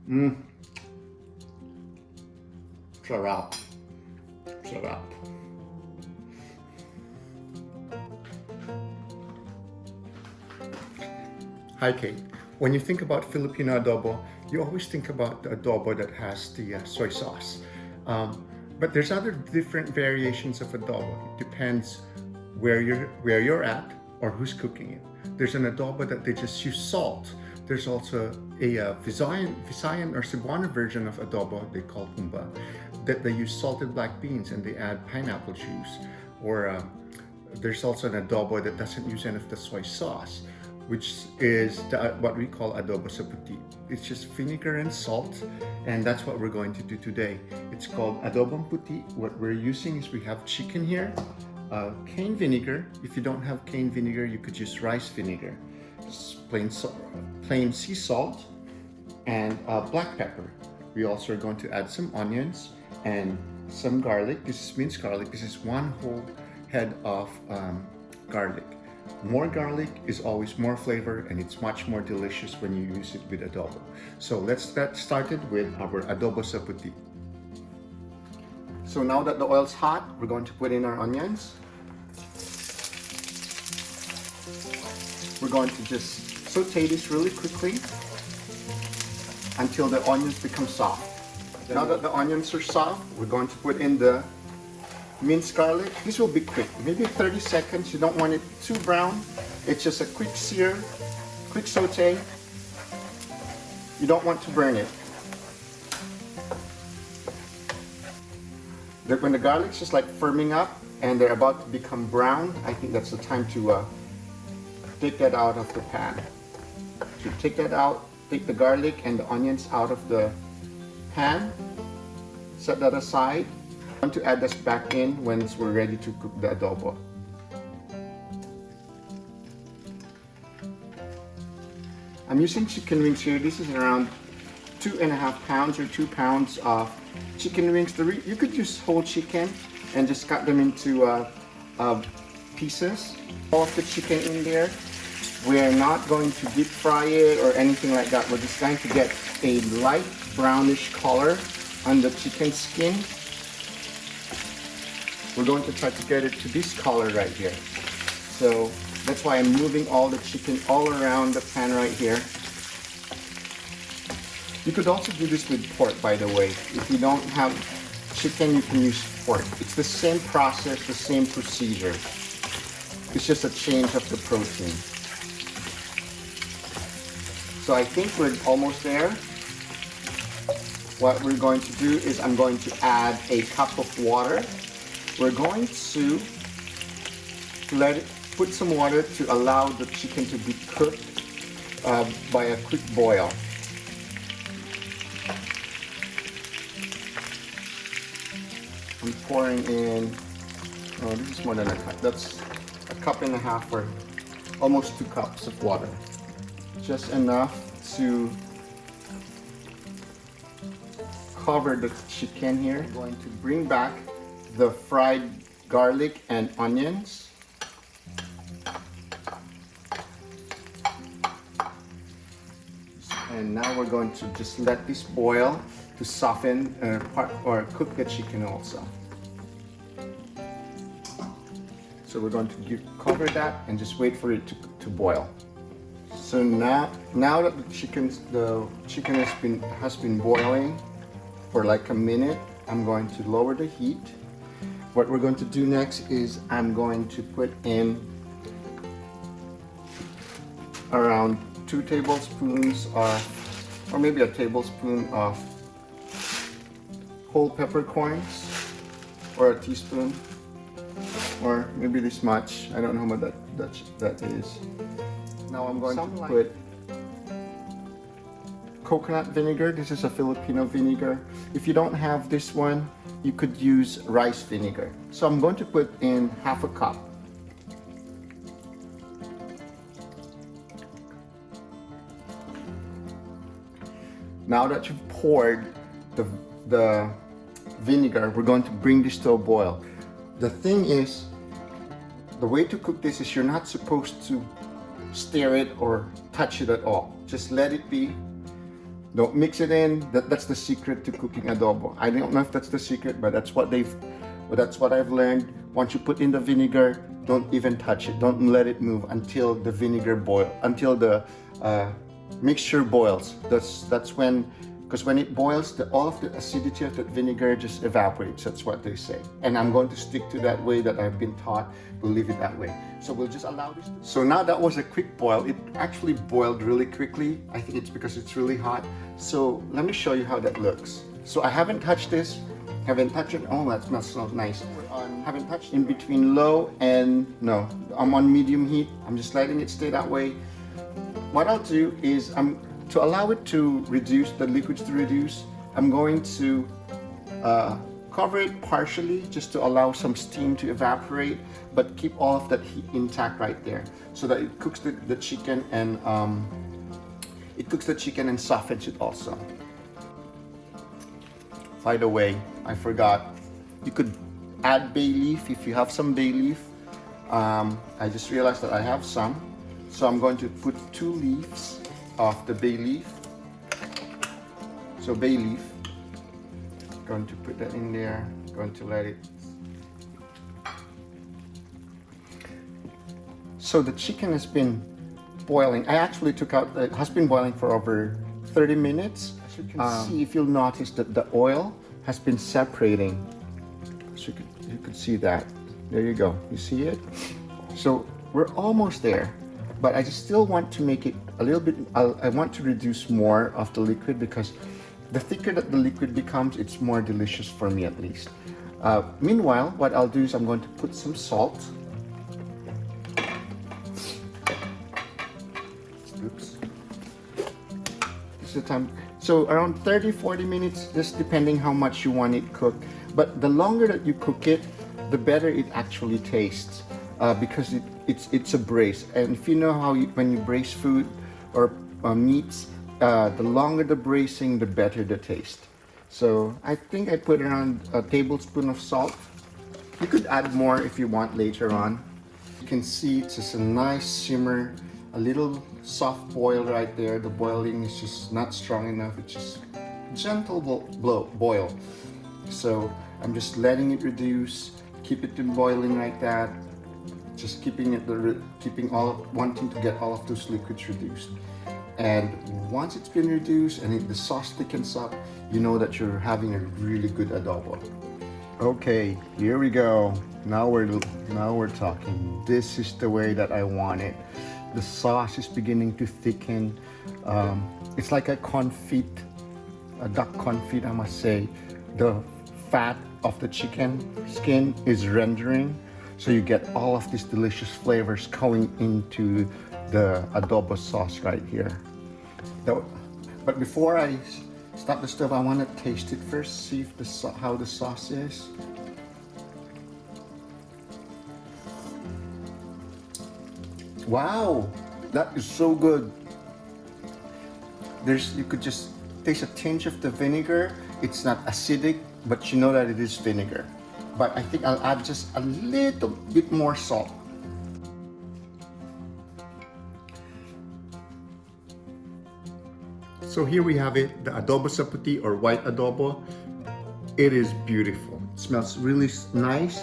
Mmm. Sarap. Sarap. Hi Kate. When you think about Filipino adobo, you always think about the adobo that has the soy sauce. But there's other different variations of adobo. It depends where you're at or who's cooking it. There's an adobo that they just use salt. There's also a Visayan or Cebuano version of adobo they call humba that they use salted black beans and they add pineapple juice. Or there's also an adobo that doesn't use any of the soy sauce, which is what we call adobo sa puti. It's just vinegar and salt, and that's what we're going to do today. It's called adobong puti. What we're using is we have chicken here, cane vinegar. If you don't have cane vinegar, you could use rice vinegar, plain sea salt, and black pepper. We also are going to add some onions and some garlic. This is minced garlic. This is one whole head of garlic. More garlic is always more flavor, and it's much more delicious when you use it with adobo. So let's get started with our adobo sa puti. So now that the oil's hot, we're going to put in our onions. We're going to just saute this really quickly until the onions become soft. Now that the onions are soft, we're going to put in the minced garlic. This will be quick, maybe 30 seconds. You don't want it too brown. It's just a quick sear, quick saute. You don't want to burn it. When the garlic's just like firming up and they're about to become brown, I think that's the time to take that out of the pan. So take that out, take the garlic and the onions out of the pan, set that aside. I want to add this back in once we're ready to cook the adobo. I'm using chicken wings here. This is around 2.5 pounds or 2 pounds of chicken wings. You could use whole chicken and just cut them into pieces. All of the chicken in there. We're not going to deep fry it or anything like that. We're just going to get a light brownish color on the chicken skin. We're going to try to get it to this color right here. So that's why I'm moving all the chicken all around the pan right here. You could also do this with pork, by the way. If you don't have chicken, you can use pork. It's the same process, the same procedure. It's just a change of the protein. So I think we're almost there. What we're going to do is I'm going to add a cup of water. We're going to put some water to allow the chicken to be cooked by a quick boil. I'm pouring in, oh, this is more than a cup. That's a cup and a half or almost 2 cups of water. Just enough to cover the chicken here. I'm going to bring back the fried garlic and onions. And now we're going to just let this boil to soften or cook the chicken also. So we're going to cover that and just wait for it to boil. So now that the chicken has been boiling for like a minute, I'm going to lower the heat. What we're going to do next is I'm going to put in around 2 tablespoons of, or maybe a tablespoon of whole peppercorns, or a teaspoon, or maybe this much. I don't know how much that is. Now I'm going to put coconut vinegar. This is a Filipino vinegar. If you don't have this one, you could use rice vinegar. So I'm going to put in half a cup. Now that you've poured the vinegar, we're going to bring this to a boil. The thing is, the way to cook this is you're not supposed to stir it or touch it at all. Just let it be. Don't mix it in. That's the secret to cooking adobo. I don't know if that's the secret, but that's what I've learned. Once you put in the vinegar, don't even touch it. Don't let it move until the vinegar until the mixture boils. That's when, because when it boils, all of the acidity of that vinegar just evaporates. That's what they say. And I'm going to stick to that way that I've been taught. We'll leave it that way. So we'll just allow this. So now that was a quick boil. It actually boiled really quickly. I think it's because it's really hot. So let me show you how that looks. So I haven't touched this. Haven't touched it. Oh, that smells so nice. Haven't touched in between low and no. I'm on medium heat. I'm just letting it stay that way. What I'll do is to allow it to reduce, the liquids to reduce, I'm going to cover it partially just to allow some steam to evaporate, but keep all of that heat intact right there so that it cooks the chicken and softens it also. By the way, I forgot, you could add bay leaf if you have some bay leaf. I just realized that I have some, so I'm going to put 2 leaves of the bay leaf. So bay leaf, going to put that in there, going to let it. So the chicken has been boiling. I actually took out, it has been boiling for over 30 minutes. As you can see, if you'll notice that the oil has been separating. So you could see that. There you go, you see it? So we're almost there, but I just still want to make it a little bit, I want to reduce more of the liquid because the thicker that the liquid becomes, it's more delicious for me at least. Meanwhile, what I'll do is I'm going to put some salt. Oops. This is the time. So around 30-40 minutes, just depending how much you want it cooked. But the longer that you cook it, the better it actually tastes because it's a braise. And if you know how when you braise food or meats, the longer the braising, the better the taste. So I think I put around a tablespoon of salt. You could add more if you want later on. You can see it's just a nice simmer, a little soft boil right there. The boiling is just not strong enough. It's just gentle boil. So I'm just letting it reduce, keep it to boiling like that. Just wanting to get all of those liquids reduced. And once it's been reduced and the sauce thickens up, you know that you're having a really good adobo. Okay, here we go. Now we're talking. This is the way that I want it. The sauce is beginning to thicken. It's like a confit, a duck confit, I must say. The fat of the chicken skin is rendering, so you get all of these delicious flavors going into the adobo sauce right here. But before I start the stove, I want to taste it first, see if how the sauce is. Wow, that is so good. You could just taste a tinge of the vinegar. It's not acidic, but you know that it is vinegar. But I think I'll add just a little bit more salt. So here we have it, the adobo sa puti or white adobo. It is beautiful. It smells really nice.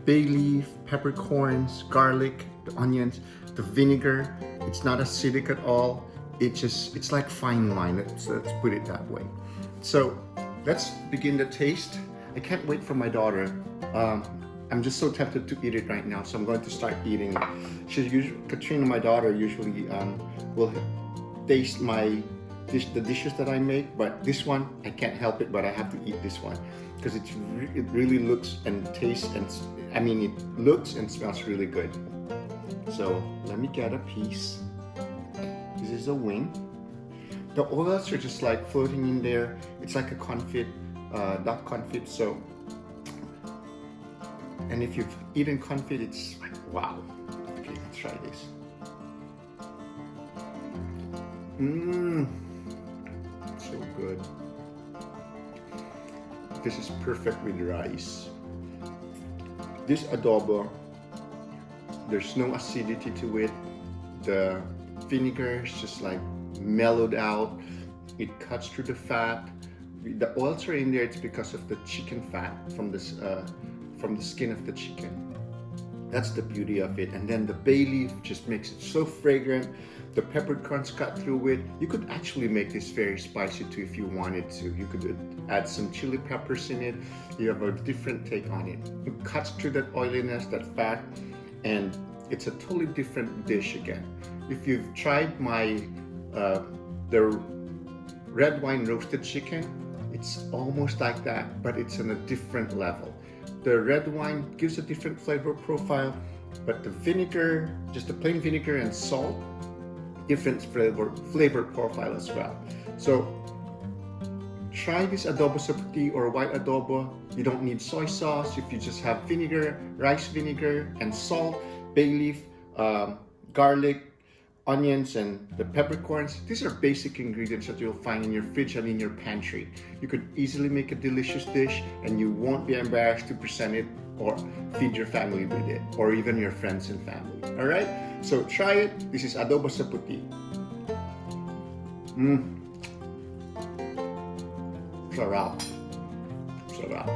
Bay leaf, peppercorns, garlic, the onions, the vinegar. It's not acidic at all. It's like fine wine. Let's put it that way. So let's begin the taste. I can't wait for my daughter. I'm just so tempted to eat it right now, so I'm going to start eating it. Katrina, my daughter, usually will taste the dishes that I make, but this one I can't help it, but I have to eat this one because it really looks and tastes and it looks and smells really good. So let me get a piece. This is a wing. The oils are just like floating in there. It's like a confit, duck confit. So, and if you've eaten confit, it's like wow. Okay, let's try this. So good. This is perfect with rice. This adobo, there's no acidity to it. The vinegar is just like mellowed out. It cuts through the fat. The oils are in there. It's because of the chicken fat from the skin of the chicken. That's the beauty of it. And then the bay leaf just makes it so fragrant. The peppercorns cut through it. You could actually make this very spicy too if you wanted to. You could add some chili peppers in it. You have a different take on it. It cuts through that oiliness, that fat, and it's a totally different dish again. If you've tried the red wine roasted chicken, it's almost like that, but it's on a different level. The red wine gives a different flavor profile, but the vinegar, just the plain vinegar and salt, different flavor profile as well. So try this adobo sa puti or white adobo. You don't need soy sauce. If you just have vinegar, rice vinegar, and salt, bay leaf, garlic, onions, and the peppercorns. These are basic ingredients that you'll find in your fridge and in your pantry. You could easily make a delicious dish and you won't be embarrassed to present it or feed your family with it, or even your friends and family. All right? So try it. This is adobo sa puti. Sarap. Sarap.